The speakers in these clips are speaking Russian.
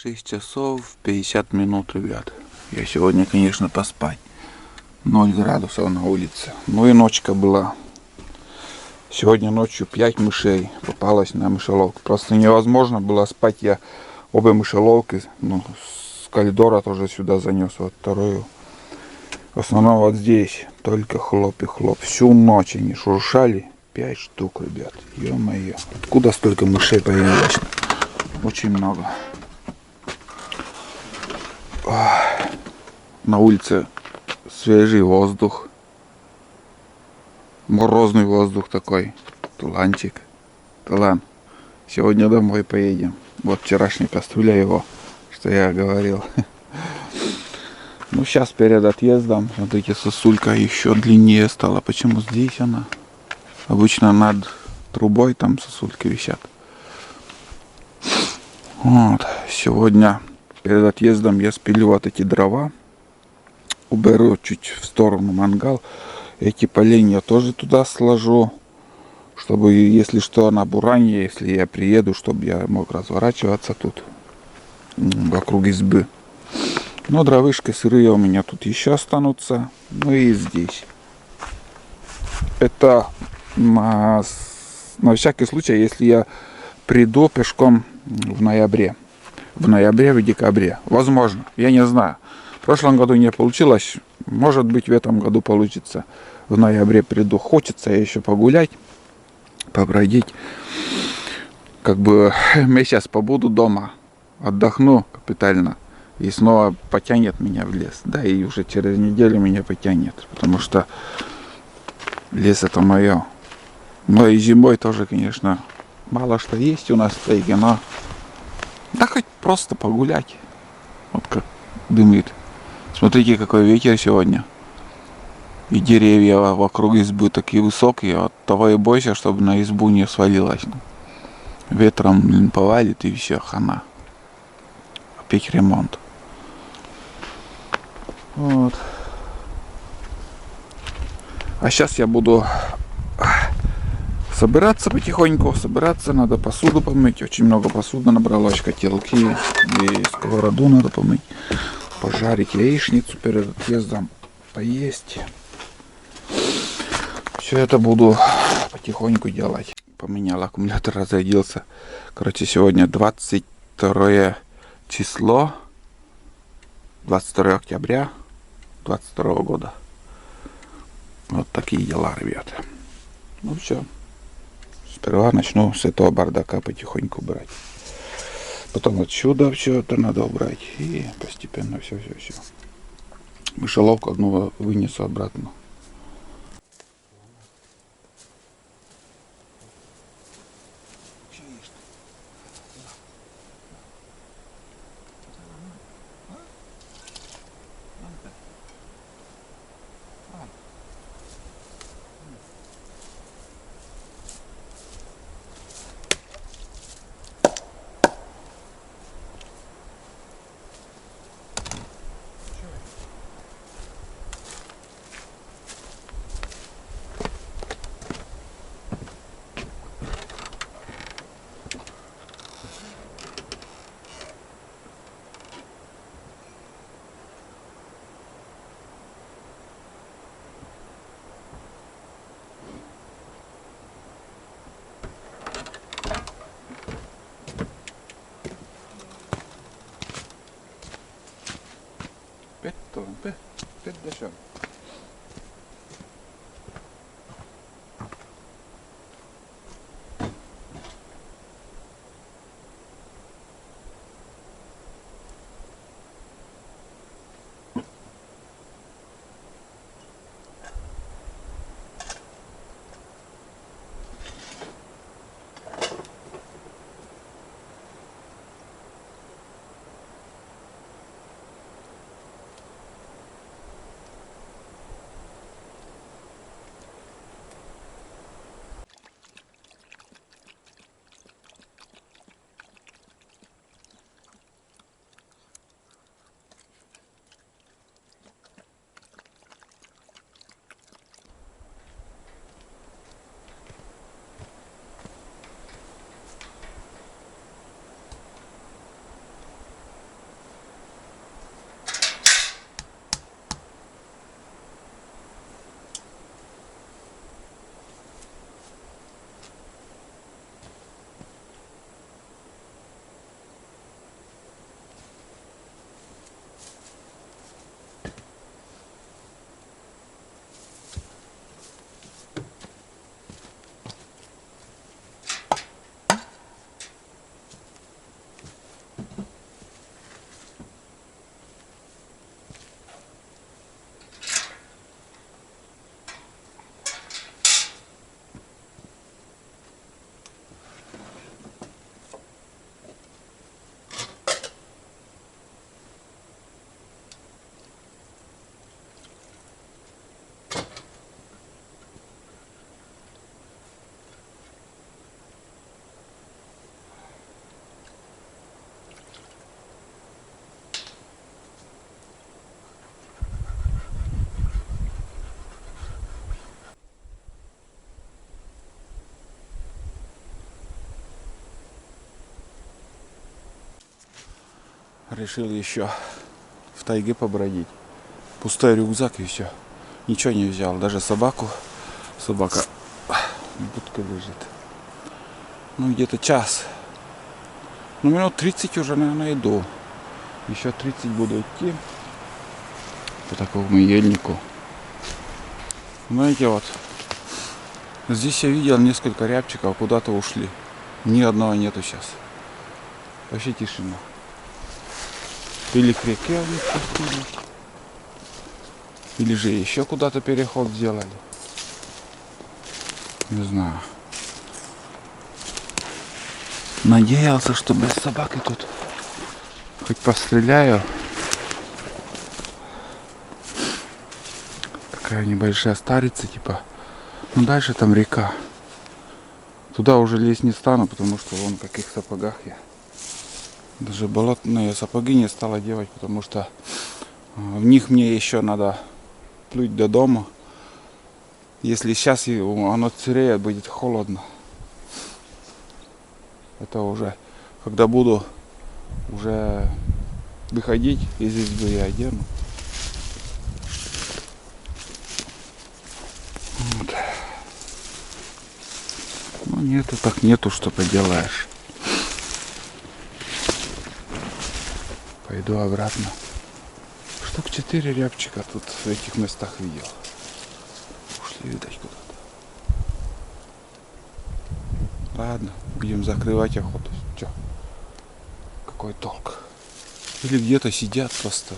6 часов 50 минут, ребят. Я сегодня, конечно, поспать. 0 градусов на улице. Ну и ночка была. Сегодня ночью 5 мышей попалось на мышеловку. Просто невозможно было спать. Я обе мышеловки, с коридора тоже сюда занес. Вот вторую. В основном вот здесь только хлоп и хлоп. Всю ночь они шуршали. 5 штук, ребят. Ё-моё. Откуда столько мышей появилось? Очень много. На улице свежий воздух. Морозный воздух такой. Туланчик. Тулан. Сегодня домой поедем. Вот вчерашняя кастрюля его, что я говорил. Ну, сейчас перед отъездом, смотрите, сосулька еще длиннее стала. Почему здесь она? Обычно над трубой там сосульки висят. Вот. Сегодня перед отъездом я спилю вот эти дрова. Уберу чуть в сторону мангал. Эти поленья тоже туда сложу. Чтобы, если что, на буранье, если я приеду, чтобы я мог разворачиваться тут. Вокруг избы. Но дровышки сырые у меня тут еще останутся. Ну и здесь. Это на всякий случай, если я приду пешком в ноябре. В ноябре, в декабре. Возможно. Я не знаю. В прошлом году не получилось. Может быть, в этом году получится. В ноябре приду. Хочется еще погулять, побродить. Как бы месяц побуду дома. Отдохну капитально. И снова потянет меня в лес. Да, и уже через неделю меня потянет. Потому что лес это мое. Но и зимой тоже, конечно, мало что есть у нас в тайге, но да хоть просто погулять. Вот как дымит. Смотрите, какой ветер сегодня. И деревья вокруг избы такие высокие. От того и бойся, чтобы на избу не свалилось. Ветром, повалит и все, хана. Опять ремонт. Вот. А сейчас я буду собираться потихоньку. Собираться, надо посуду помыть. Очень много посуды набралось, котелки. И сковороду надо помыть. Пожарить яичницу перед отъездом. Поесть. Все это буду потихоньку делать. Поменял аккумулятор, разрядился. Короче, сегодня 22 число. 22 октября 22 года. Вот такие дела, ребята. Ну все. Сперва начну с этого бардака потихоньку брать. Потом отсюда все это надо убрать. И постепенно все. Мышеловку одну вынесу обратно. Пет дешев. решил еще в тайге побродить. Пустой рюкзак и все. Ничего не взял. Даже собаку. Собака в будке лежит. Ну где-то час. Ну минут 30 уже, наверное, иду. Еще 30 буду идти по такому ельнику. Знаете, вот здесь я видел несколько рябчиков, куда-то ушли. Ни одного нету сейчас. Вообще тишина. Или к реке они спустились, или же еще куда-то переход сделали. Не знаю. Надеялся, что без собаки тут хоть постреляю. Такая небольшая старица, типа. Ну дальше там река. Туда уже лезть не стану, потому что вон в каких сапогах я. Даже болотные сапоги не стала делать, потому что в них мне еще надо плыть до дома. Если сейчас оно цереет, будет холодно. Это уже, когда буду уже выходить из избы, я одену. Вот. Ну нету, так нету, что поделаешь. Пойду обратно. Штук 4 рябчика тут в этих местах видел. Ушли, видать, куда-то. Ладно, будем закрывать охоту. Че? Какой толк? Или где-то сидят просто.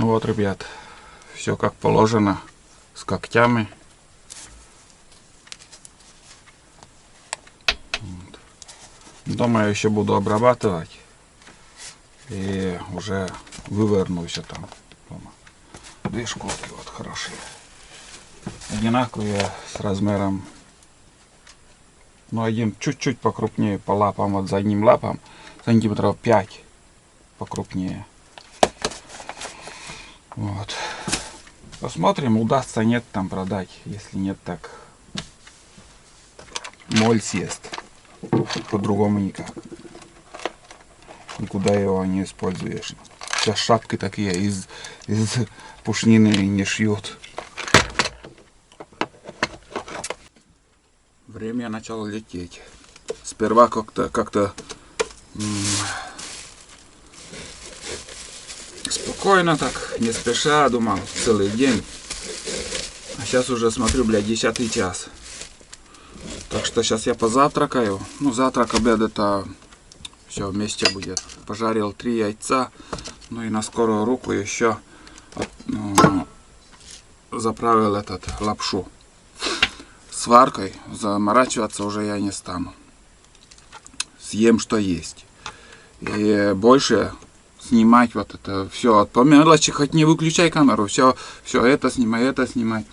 вот, ребят, все как положено, с когтями. Вот. Дома я еще буду обрабатывать. И уже выверну еще там дома. Две школки вот хорошие. Одинаковые с размером. Но один чуть-чуть покрупнее по лапам, вот задним лапам. Сантиметров 5 покрупнее. Вот. Посмотрим, удастся, нет, там продать. Если нет, так моль съест. По-другому никак. Никуда его не используешь. Сейчас шапки такие из пушнины не шьют. Время начало лететь. Сперва как-то спокойно так, не спеша, думал, целый день. А сейчас уже смотрю, блядь, 10 час. Так что сейчас я позавтракаю. Ну, завтрак, обед, это все вместе будет. Пожарил 3 яйца. Ну и на скорую руку еще заправил лапшу. Сваркой заморачиваться уже я не стану. Съем, что есть. И больше снимать вот это все. По мелочи хоть не выключай камеру. Все это снимай, это снимай.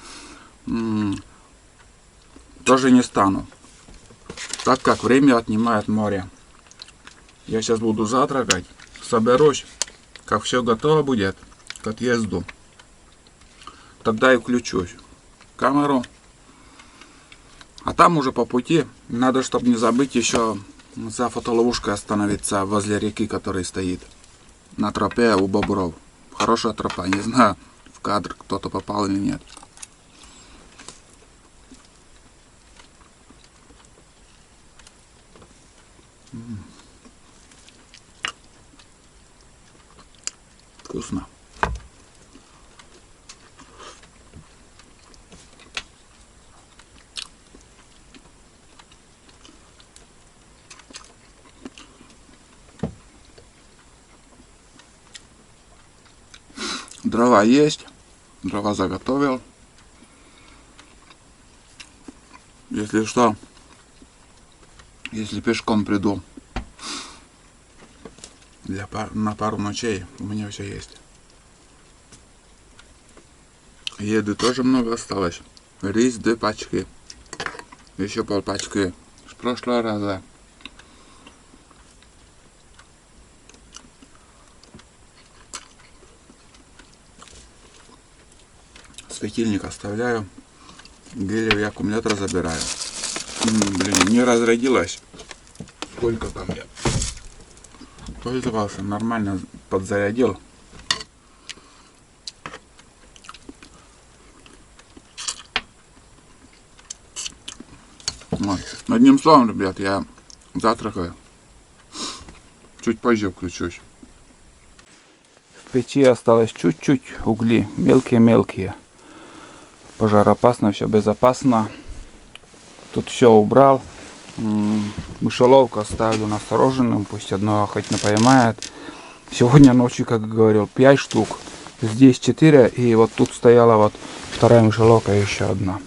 Тоже не стану. Так как время отнимает море. Я сейчас буду завтракать. Соберусь. Как все готово будет к отъезду. Тогда и включусь камеру. А там уже по пути надо, чтобы не забыть еще за фотоловушкой остановиться возле реки, которая стоит на тропе у бобров. Хорошая тропа, не знаю, в кадр кто-то попал или нет. Вкусно. Дрова есть, дрова заготовил. Если что, если пешком приду на пару ночей, у меня все есть. Еды тоже много осталось. Рис 2 пачки. Еще полпачки с прошлого раза. Светильник оставляю. Гелевый аккумулятор забираю. Блин, не разрядилась. Сколько там я пользовался. Нормально подзарядил. Вот. Одним словом, ребят, я завтракаю. Чуть позже включусь. В печи осталось чуть-чуть угли. Мелкие-мелкие. Пожароопасно, все безопасно. Тут все убрал. Мышеловку оставлю настороженным. Пусть одно хоть не поймает. Сегодня ночью, как говорил, 5 штук. Здесь 4. И вот тут стояла вот вторая мышеловка и еще одна.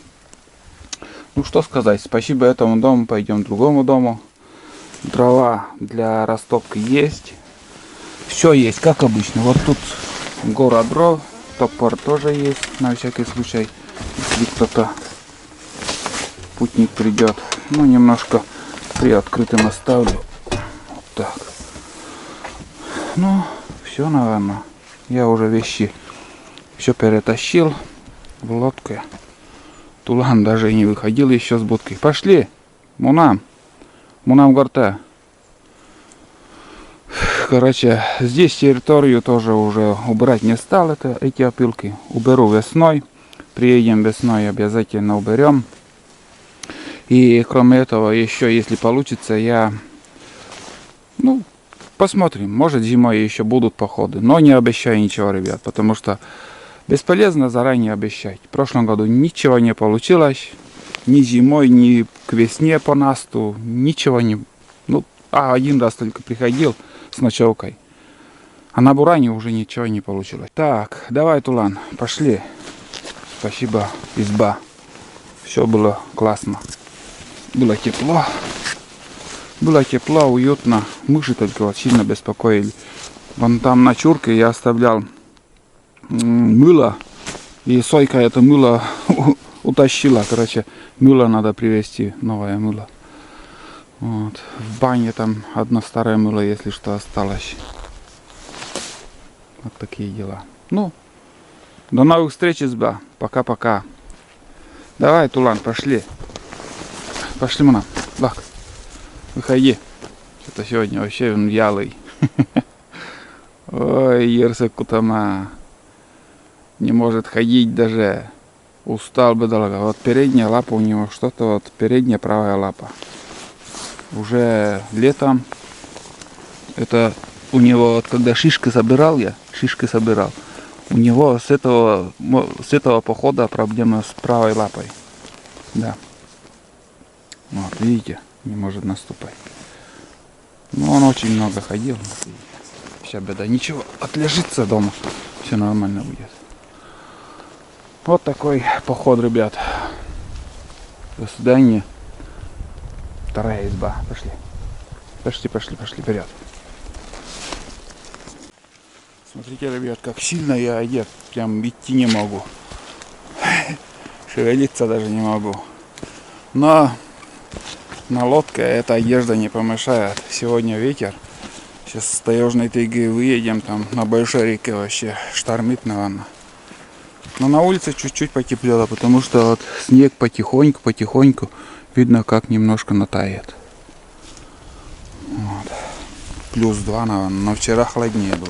Ну что сказать. Спасибо этому дому. Пойдем к другому дому. Дрова для растопки есть. Все есть, как обычно. Вот тут гора дров. Топор тоже есть, на всякий случай. Если кто-то, путник придет. Ну, немножко приоткрытым оставлю. Вот так. Ну, все, наверное. Я уже вещи все перетащил в лодке. Тулан даже не выходил еще с будки. Пошли, Мунам горта. Короче, здесь территорию тоже уже убрать не стал, эти опилки. Уберу весной. Приедем весной, обязательно уберем. И кроме этого, еще если получится, я, ну, посмотрим. Может, зимой еще будут походы. Но не обещаю ничего, ребят, потому что бесполезно заранее обещать. В прошлом году ничего не получилось. Ни зимой, ни к весне по насту. Ничего не... Ну, один раз только приходил с ночевкой. А на буране уже ничего не получилось. Так, давай, Тулан, пошли. Спасибо, изба. Все было классно. Было тепло. Было тепло, уютно. Мыши только вот сильно беспокоили. Вон там на чурке я оставлял мыло. И Сойка это мыло утащила. Короче, мыло надо привезти. Новое мыло. Вот. В бане там одно старое мыло, если что, осталось. Вот такие дела. Ну, до новых встреч, изба. Пока-пока. Давай, Тулан, пошли. Пошли, мана. Лак. Выходи. Что-то сегодня вообще он вялый. Ой, Ерсек Кутама. Не может ходить даже. Устал бы долго. Вот передняя лапа у него что-то, вот передняя правая лапа. Уже летом. Это у него, вот когда шишки собирал, у него с этого похода проблема с правой лапой. Да. Вот, видите, не может наступать. Но он очень много ходил. Сейчас беда. Ничего, отлежится дома. Все нормально будет. Вот такой поход, ребят. До свидания. Вторая изба. Пошли вперед. Смотрите, ребят, как сильно я одет. Прям идти не могу. Шевелиться даже не могу. Но на лодке эта одежда не помешает. Сегодня ветер. Сейчас с таежной тайги выедем. Там на большой реке вообще штормит, наверное. Но на улице чуть-чуть потеплело, потому что вот снег потихоньку видно, как немножко натает. Вот. +2, наверное, но вчера холоднее было.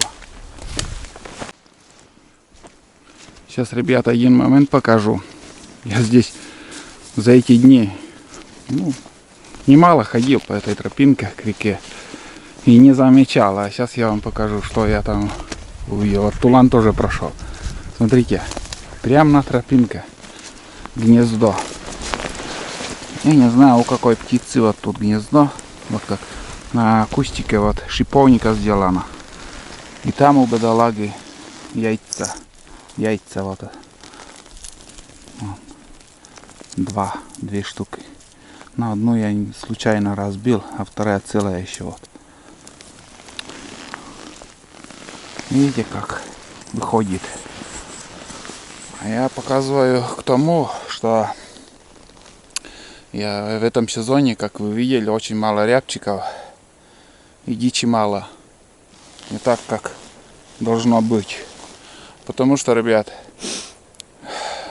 Сейчас, ребята, один момент покажу. Я здесь за эти дни немало ходил по этой тропинке к реке и не замечал. А сейчас я вам покажу, что я там увидел. Вот Тулан тоже прошел. Смотрите, прямо на тропинке гнездо. Я не знаю, у какой птицы вот тут гнездо. Вот как на кустике вот шиповника сделано. И там у бедолаги яйца. Яйца вот. Две штуки. На одну я случайно разбил, а вторая целая еще вот. Видите, как выходит. А я показываю к тому, что я в этом сезоне, как вы видели, очень мало рябчиков и дичи мало. Не так, как должно быть. Потому что, ребят,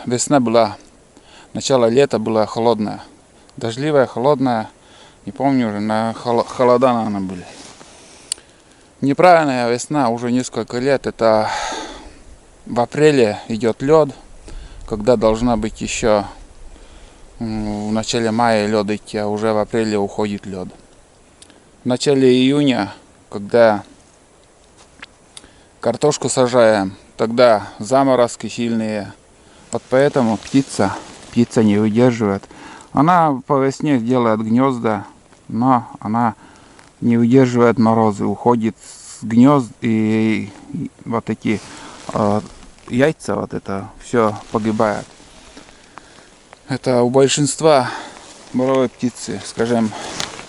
весна была, начало лета было холодное. Дождливая, холодная. Не помню уже, на холода, наверное, были. Неправильная весна уже несколько лет. Это в апреле идет лед, когда должна быть еще в начале мая лед идти, а уже в апреле уходит лед. В начале июня, когда картошку сажаем, тогда заморозки сильные. Вот поэтому птица не выдерживает. Она по весне делает гнезда, но она не выдерживает морозы, уходит с гнезд, и вот эти яйца, вот это все погибает. Это у большинства боровой птицы, скажем,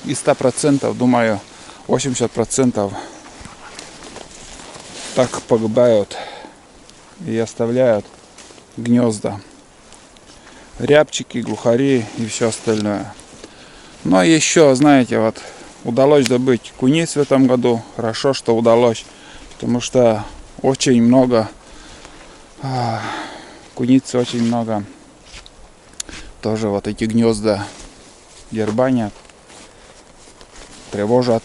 из 100%, думаю, 80% так погибают и оставляют гнезда. Рябчики, глухари и все остальное. Но еще, знаете, вот удалось добыть куниц в этом году. Хорошо, что удалось, потому что очень много куниц, очень много. Тоже вот эти гнезда дербанят, тревожат,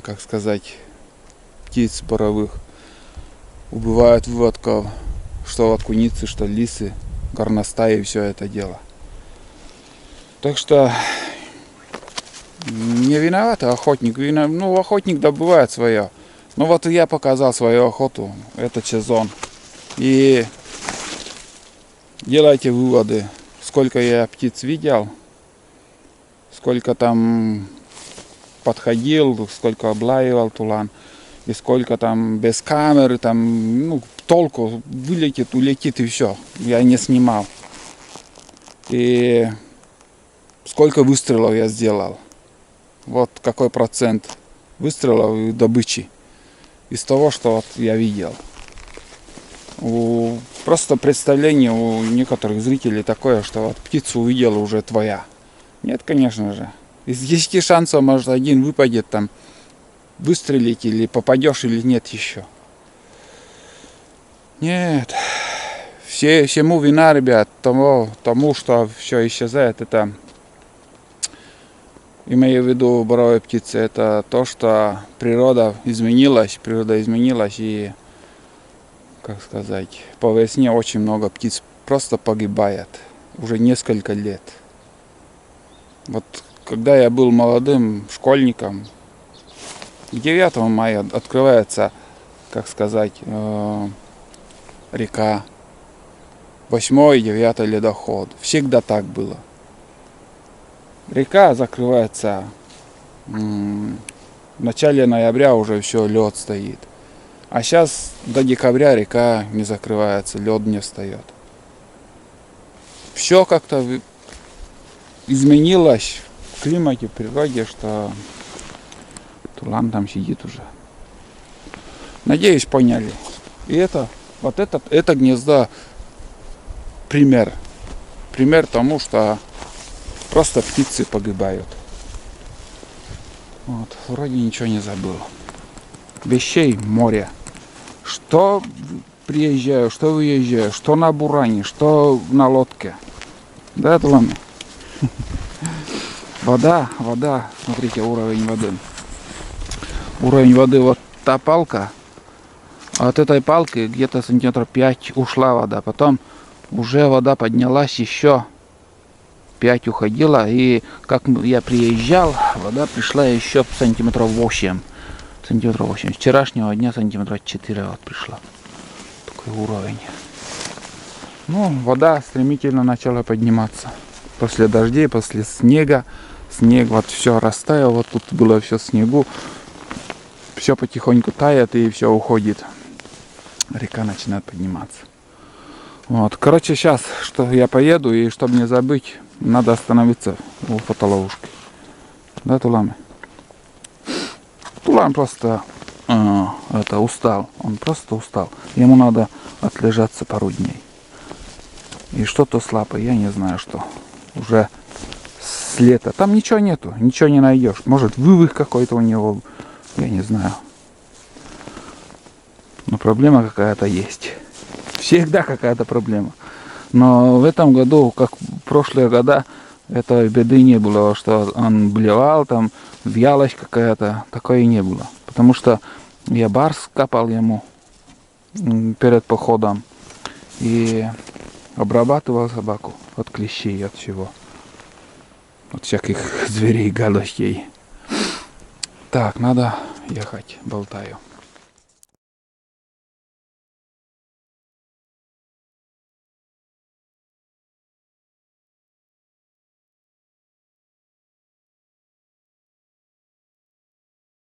как сказать, птиц боровых. Убивают выводков, что вот куницы, что лисы, горностаи и все это дело. Так что не виноват охотник. Ну, охотник добывает свое. Ну вот и я показал свою охоту, этот сезон. И делайте выводы, сколько я птиц видел, сколько там подходил, сколько облаивал тулан, и сколько там без камеры, там, ну, толку, вылетит, улетит и все. Я не снимал. И сколько выстрелов я сделал. Вот какой процент выстрелов и добычи из того, что вот я видел. Просто представление у некоторых зрителей такое, что вот птицу увидела уже твоя. Нет, конечно же. Из 10 шансов, может, один выпадет там, выстрелить или попадешь или нет еще. Нет. Всему вина, ребят, тому, что все исчезает, это, имею в виду боровой птицы, это то, что природа изменилась и, как сказать, по весне очень много птиц просто погибает. Уже несколько лет. Вот когда я был молодым школьником, к 9 мая открывается, как сказать, река. 8 и 9 ледоход. Всегда так было. Река закрывается в начале ноября, уже все, лед стоит. А сейчас до декабря река не закрывается, лед не встает. Все как-то изменилось в климате, в природе, что тулан там сидит уже. Надеюсь, поняли. И это гнездо пример тому, что просто птицы погибают. Вот, вроде ничего не забыл. Вещей море. Что приезжаю, что выезжаю, что на буране, что на лодке. Да, Тулан? Вода, смотрите, уровень воды. Уровень воды, вот та палка. А от этой палки где-то сантиметров 5 ушла вода. Потом уже вода поднялась, еще 5 уходила. И как я приезжал, вода пришла еще сантиметров 8. С вчерашнего дня сантиметров 4 вот пришла. Такой уровень. Ну, вода стремительно начала подниматься. После дождей, после снега. Снег вот все растаял, вот тут было все в снегу. Все потихоньку тает и все уходит. Река начинает подниматься. Вот. Короче, сейчас, что я поеду, и чтобы не забыть, надо остановиться у фотоловушки. Да, Тулан? Тулан просто устал. Он просто устал. Ему надо отлежаться пару дней. И что-то слабо, я не знаю что. Уже с лета. Там ничего нету, ничего не найдешь. Может, вывих какой-то у него, я не знаю. Но проблема какая-то есть. Всегда какая-то проблема. Но в этом году, как в прошлые года, этой беды не было, что он блевал, там вялость какая-то, такое не было. Потому что я барс капал ему перед походом и обрабатывал собаку от клещей, от всего. От всяких зверей, гадостей. Так, надо ехать, болтаю.